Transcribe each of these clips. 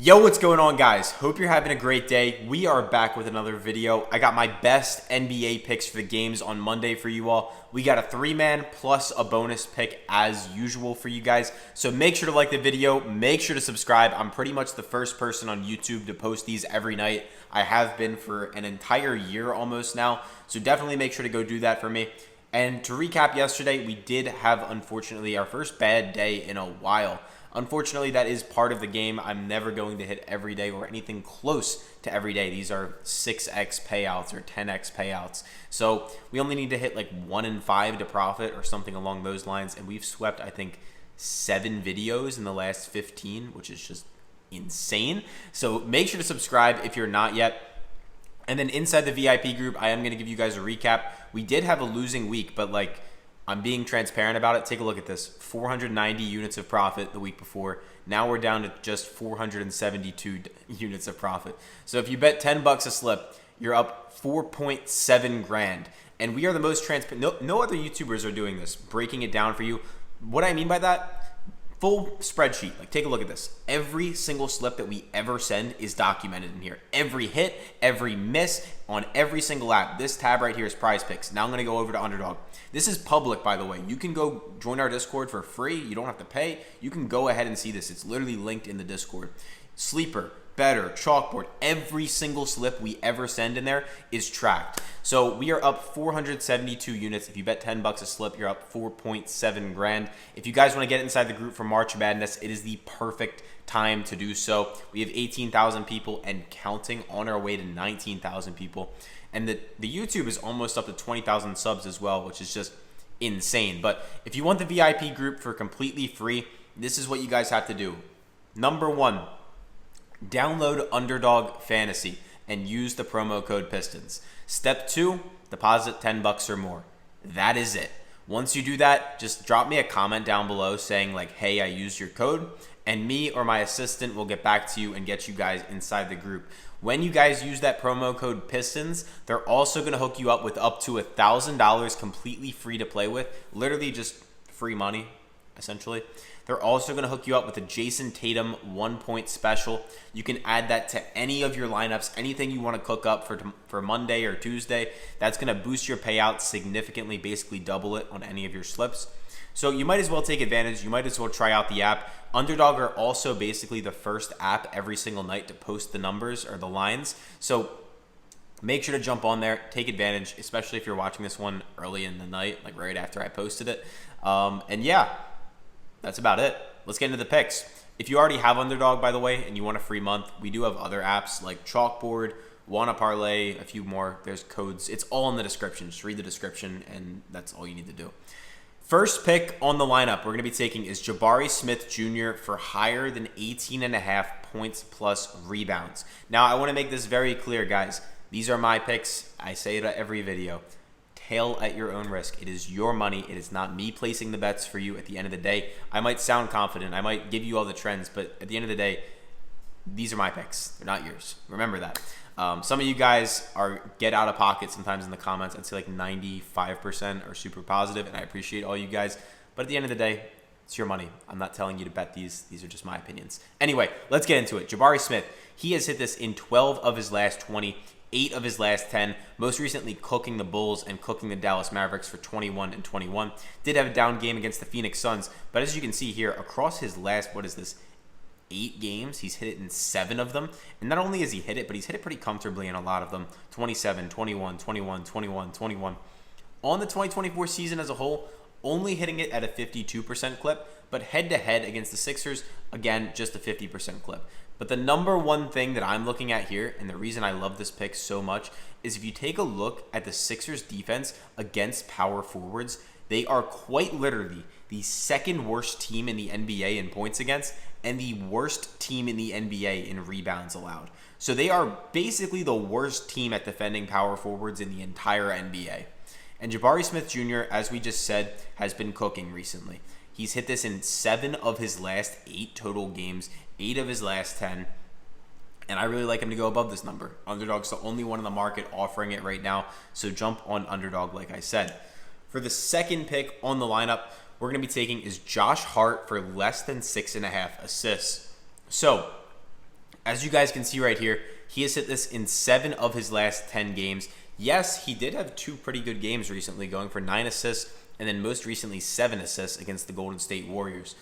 Yo, what's going on, guys? Hope you're having a great day. We are back with another video. I got my best NBA picks for the games on Monday for you all. We got a 3-man plus a bonus pick as usual for you guys. So make sure to like the video. Make sure to subscribe. I'm pretty much the first person on YouTube to post these every night. I have been for an entire year almost now. So definitely make sure to go do that for me. And to recap yesterday, we did have, unfortunately, our first bad day in a while. Unfortunately, that is part of the game. I'm never going to hit every day or anything close to every day. These are 6x payouts or 10x payouts. So we only need to hit like 1 in 5 to profit or something along those lines. And we've swept, I think, 7 videos in the last 15, which is just insane. So make sure to subscribe if you're not yet. And then inside the VIP group, I am going to give you guys a recap. We did have a losing week, but like, I'm being transparent about it. Take a look at this. 490 units of profit the week before. Now we're down to just 472 units of profit. So if you bet 10 bucks a slip, you're up 4.7 grand. And we are the most transparent. No other YouTubers are doing this, breaking it down for you. What I mean by that, full spreadsheet. Like, take a look at this. Every single slip that we ever send is documented in here. Every hit, every miss on every single app. This tab right here is PrizePicks. Now I'm going to go over to Underdog. This is public, by the way. You can go join our Discord for free. You don't have to pay. You can go ahead and see this. It's literally linked in the Discord. Sleeper, better, chalkboard, every single slip we ever send in there is tracked. So we are up 472 units. If you bet 10 bucks a slip, you're up 4.7 grand. If you guys want to get inside the group for March Madness, it is the perfect time to do so. We have 18,000 people and counting, on our way to 19,000 people. And the YouTube is almost up to 20,000 subs as well, which is just insane. But if you want the VIP group for completely free, this is what you guys have to do. Number 1, download Underdog Fantasy and use the promo code PISTONS. Step 2, deposit 10 bucks or more. That is it. Once you do that, just drop me a comment down below saying like, hey, I used your code, and me or my assistant will get back to you and get you guys inside the group. When you guys use that promo code PISTONS, they're also going to hook you up with up to $1,000 completely free to play with. Literally just free money, essentially. They're also going to hook you up with a Jason Tatum 1-point special. You can add that to any of your lineups, anything you want to cook up for Monday or Tuesday. That's going to boost your payout significantly, basically double it on any of your slips. So you might as well take advantage. You might as well try out the app. Underdog are also basically the first app every single night to post the numbers or the lines. So make sure to jump on there, take advantage, especially if you're watching this one early in the night, like right after I posted it. And yeah, that's about it. Let's get into the picks. If you already have Underdog, by the way, and you want a free month, we do have other apps like Chalkboard, Wanna Parlay, a few more. There's codes. It's all in the description. Just read the description, and that's all you need to do. First pick on the lineup we're going to be taking is Jabari Smith Jr. for higher than 18.5 points plus rebounds. Now, I want to make this very clear, guys. These are my picks. I say it at every video. Tail at your own risk. It is your money. It is not me placing the bets for you at the end of the day. I might sound confident. I might give you all the trends, but at the end of the day, these are my picks. They're not yours. Remember that. Some of you guys get out of pocket sometimes in the comments. I'd say like 95% are super positive, and I appreciate all you guys. But at the end of the day, it's your money. I'm not telling you to bet these. These are just my opinions. Anyway, let's get into it. Jabari Smith, he has hit this in 12 of his last 20, 8 of his last 10, most recently cooking the Bulls and cooking the Dallas Mavericks for 21 and 21. Did have a down game against the Phoenix Suns, but as you can see here, across his last, 8 games, he's hit it in 7 of them. And not only has he hit it, but he's hit it pretty comfortably in a lot of them. 27, 21, 21, 21, 21. On the 2024 season as a whole, only hitting it at a 52% clip, but head-to-head against the Sixers, again, just a 50% clip. But the number one thing that I'm looking at here, and the reason I love this pick so much, is if you take a look at the Sixers defense against power forwards, they are quite literally the second worst team in the NBA in points against and the worst team in the NBA in rebounds allowed. So they are basically the worst team at defending power forwards in the entire NBA. And Jabari Smith Jr., as we just said, has been cooking recently. He's hit this in 7 of his last 8 total games, 8 of his last 10. And I really like him to go above this number. Underdog's the only one in the market offering it right now. So jump on Underdog, like I said. For the second pick on the lineup, we're going to be taking is Josh Hart for less than 6.5 assists. So As you guys can see right here, he has hit this in 7 of his last 10 games. Yes, he did have 2 pretty good games recently, going for 9 assists, and then most recently 7 assists against the Golden State Warriors.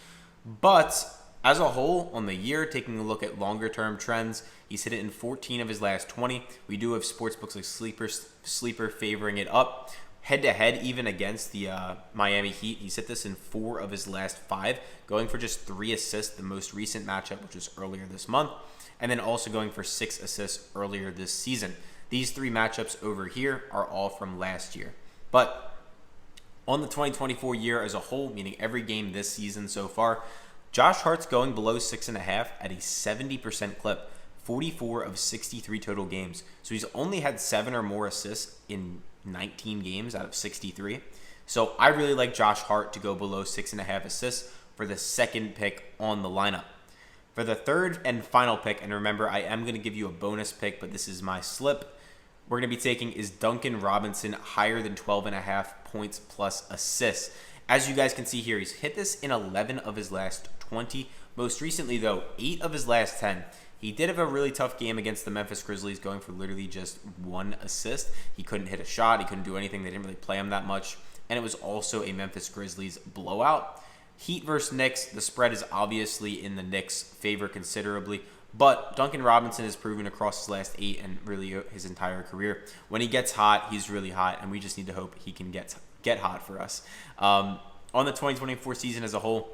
But as a whole, on the year, taking a look at longer-term trends, he's hit it in 14 of his last 20. We do have sportsbooks like Sleeper favoring it up. Head-to-head, even against the Miami Heat, he's hit this in 4 of his last 5, going for just 3 assists, the most recent matchup, which was earlier this month, and then also going for 6 assists earlier this season. These 3 matchups over here are all from last year. But on the 2024 year as a whole, meaning every game this season so far, Josh Hart's going below 6.5 at a 70% clip, 44 of 63 total games. So he's only had 7 or more assists in 19 games out of 63. So I really like Josh Hart to go below 6.5 assists for the second pick on the lineup. For the third and final pick, and remember, I am going to give you a bonus pick, but this is my slip, we're going to be taking is Duncan Robinson higher than 12.5 points plus assists. As you guys can see here, he's hit this in 11 of his last 20. Most recently, though, 8 of his last 10. He did have a really tough game against the Memphis Grizzlies, going for literally just 1 assist. He couldn't hit a shot. He couldn't do anything. They didn't really play him that much. And it was also a Memphis Grizzlies blowout. Heat versus Knicks, the spread is obviously in the Knicks' favor considerably. But Duncan Robinson has proven across his last 8 and really his entire career, when he gets hot, he's really hot, and we just need to hope he can get hot for us. On the 2024 season as a whole,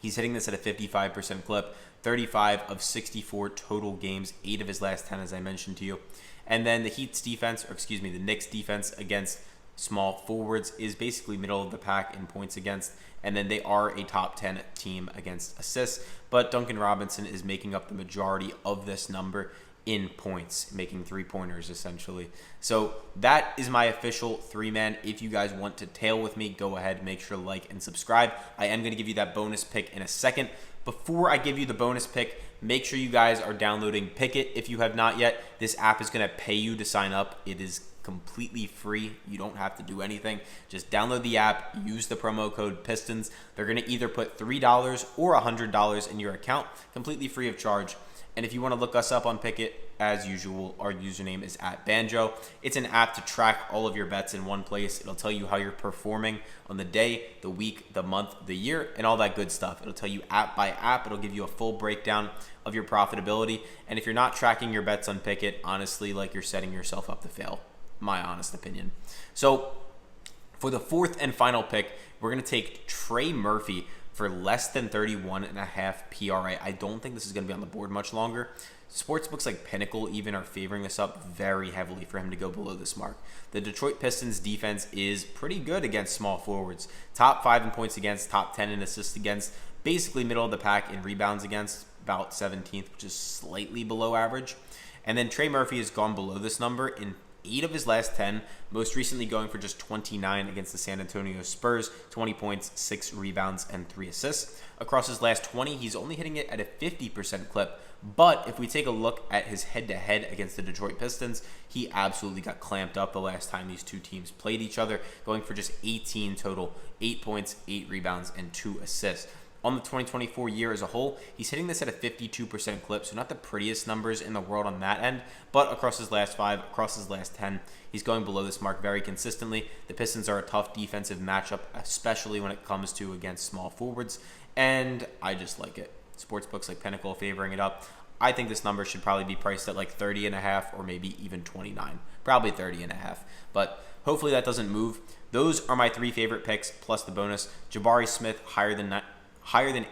he's hitting this at a 55% clip, 35 of 64 total games, 8 of his last 10, as I mentioned to you. And then the Knicks defense against small forwards is basically middle of the pack in points against, and then they are a top 10 team against assists, but Duncan Robinson is making up the majority of this number in points, making 3-pointers essentially. So that is my official 3-man. If you guys want to tail with me, go ahead, make sure to like and subscribe. I am going to give you that bonus pick in a second. Before I give you the bonus pick, make sure you guys are downloading Pikkit if you have not yet. This app is going to pay you to sign up. It is completely free. You don't have to do anything. Just download the app, use the promo code PISTONS. They're going to either put $3 or $100 in your account, completely free of charge. And if you want to look us up on Pikkit, as usual, our username is @Banjo. It's an app to track all of your bets in one place. It'll tell you how you're performing on the day, the week, the month, the year, and all that good stuff. It'll tell you app by app. It'll give you a full breakdown of your profitability. And if you're not tracking your bets on Pikkit, honestly, like, you're setting yourself up to fail. My honest opinion. So for the fourth and final pick, we're going to take Trey Murphy for less than 31.5 PRA. I don't think this is going to be on the board much longer. Sportsbooks like Pinnacle even are favoring this up very heavily for him to go below this mark. The Detroit Pistons defense is pretty good against small forwards. Top 5 in points against, top 10 in assists against, basically middle of the pack in rebounds against, about 17th, which is slightly below average. And then Trey Murphy has gone below this number in 8 of his last 10, most recently going for just 29 against the San Antonio Spurs, 20 points, 6 rebounds, and 3 assists. Across his last 20, he's only hitting it at a 50% clip, but if we take a look at his head-to-head against the Detroit Pistons, he absolutely got clamped up the last time these two teams played each other, going for just 18 total, 8 points, 8 rebounds, and 2 assists. On the 2024 year as a whole, he's hitting this at a 52% clip, so not the prettiest numbers in the world on that end, but across his last 5, across his last 10, he's going below this mark very consistently. The Pistons are a tough defensive matchup, especially when it comes to against small forwards, and I just like it. Sportsbooks like Pinnacle favoring it up. I think this number should probably be priced at like 30.5 or maybe even 29. Probably 30.5, but hopefully that doesn't move. Those are my 3 favorite picks plus the bonus. Jabari Smith higher than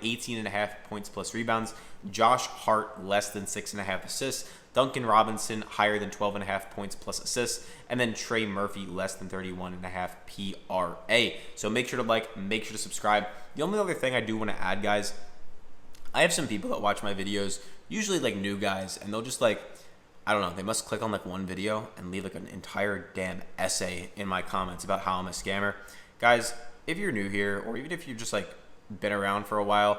18.5 points plus rebounds. Josh Hart less than 6.5 assists. Duncan Robinson higher than 12.5 points plus assists. And then Trey Murphy less than 31.5 PRA. So make sure to like, make sure to subscribe. The only other thing I do want to add, guys, I have some people that watch my videos, usually like new guys, and they'll just like, I don't know, they must click on like one video and leave like an entire damn essay in my comments about how I'm a scammer. Guys, if you're new here, or even if you're just like been around for a while,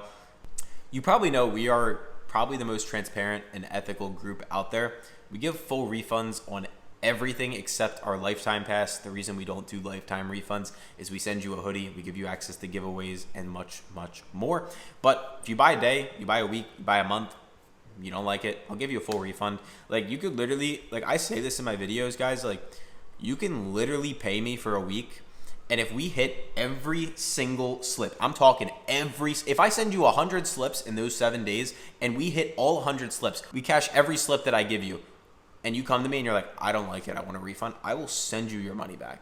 you probably know we are probably the most transparent and ethical group out there. We give full refunds on everything except our lifetime pass. The reason we don't do lifetime refunds is we send you a hoodie, we give you access to giveaways, and much, much more. But if you buy a day, you buy a week, you buy a month, You don't like it, I'll give you a full refund. Like, you could literally, like, I say this in my videos, guys, like, you can literally pay me for a week, and if we hit every single slip, I'm talking if I send you 100 slips in those 7 days and we hit all 100 slips, we cash every slip that I give you, and you come to me and you're like, I don't like it, I want a refund, I will send you your money back.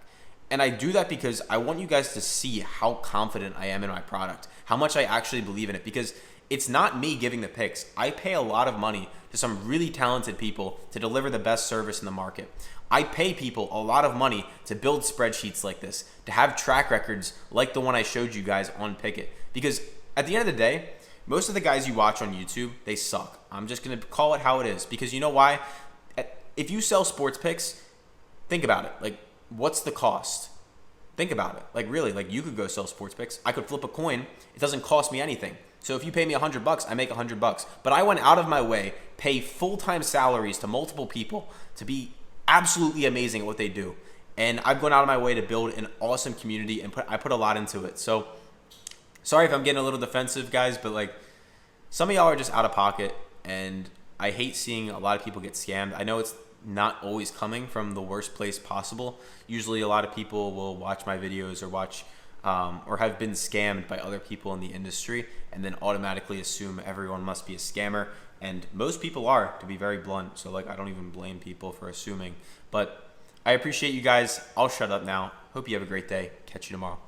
And I do that because I want you guys to see how confident I am in my product, how much I actually believe in it, because it's not me giving the picks. I pay a lot of money to some really talented people to deliver the best service in the market. I pay people a lot of money to build spreadsheets like this, to have track records like the one I showed you guys on Pikkit. Because at the end of the day, most of the guys you watch on YouTube, they suck. I'm just going to call it how it is. Because you know why? If you sell sports picks, think about it. Like, what's the cost? Think about it. Like, really, like, you could go sell sports picks. I could flip a coin. It doesn't cost me anything. So if you pay me $100, I make $100. But I went out of my way, pay full-time salaries to multiple people to be absolutely amazing at what they do. And I've gone out of my way to build an awesome community, and I put a lot into it. So sorry if I'm getting a little defensive, guys, but like, some of y'all are just out of pocket, and I hate seeing a lot of people get scammed. I know it's not always coming from the worst place possible. Usually a lot of people will watch my videos or watch or have been scammed by other people in the industry and then automatically assume everyone must be a scammer. And most people are, to be very blunt. So like, I don't even blame people for assuming. But I appreciate you guys. I'll shut up now. Hope you have a great day. Catch you tomorrow.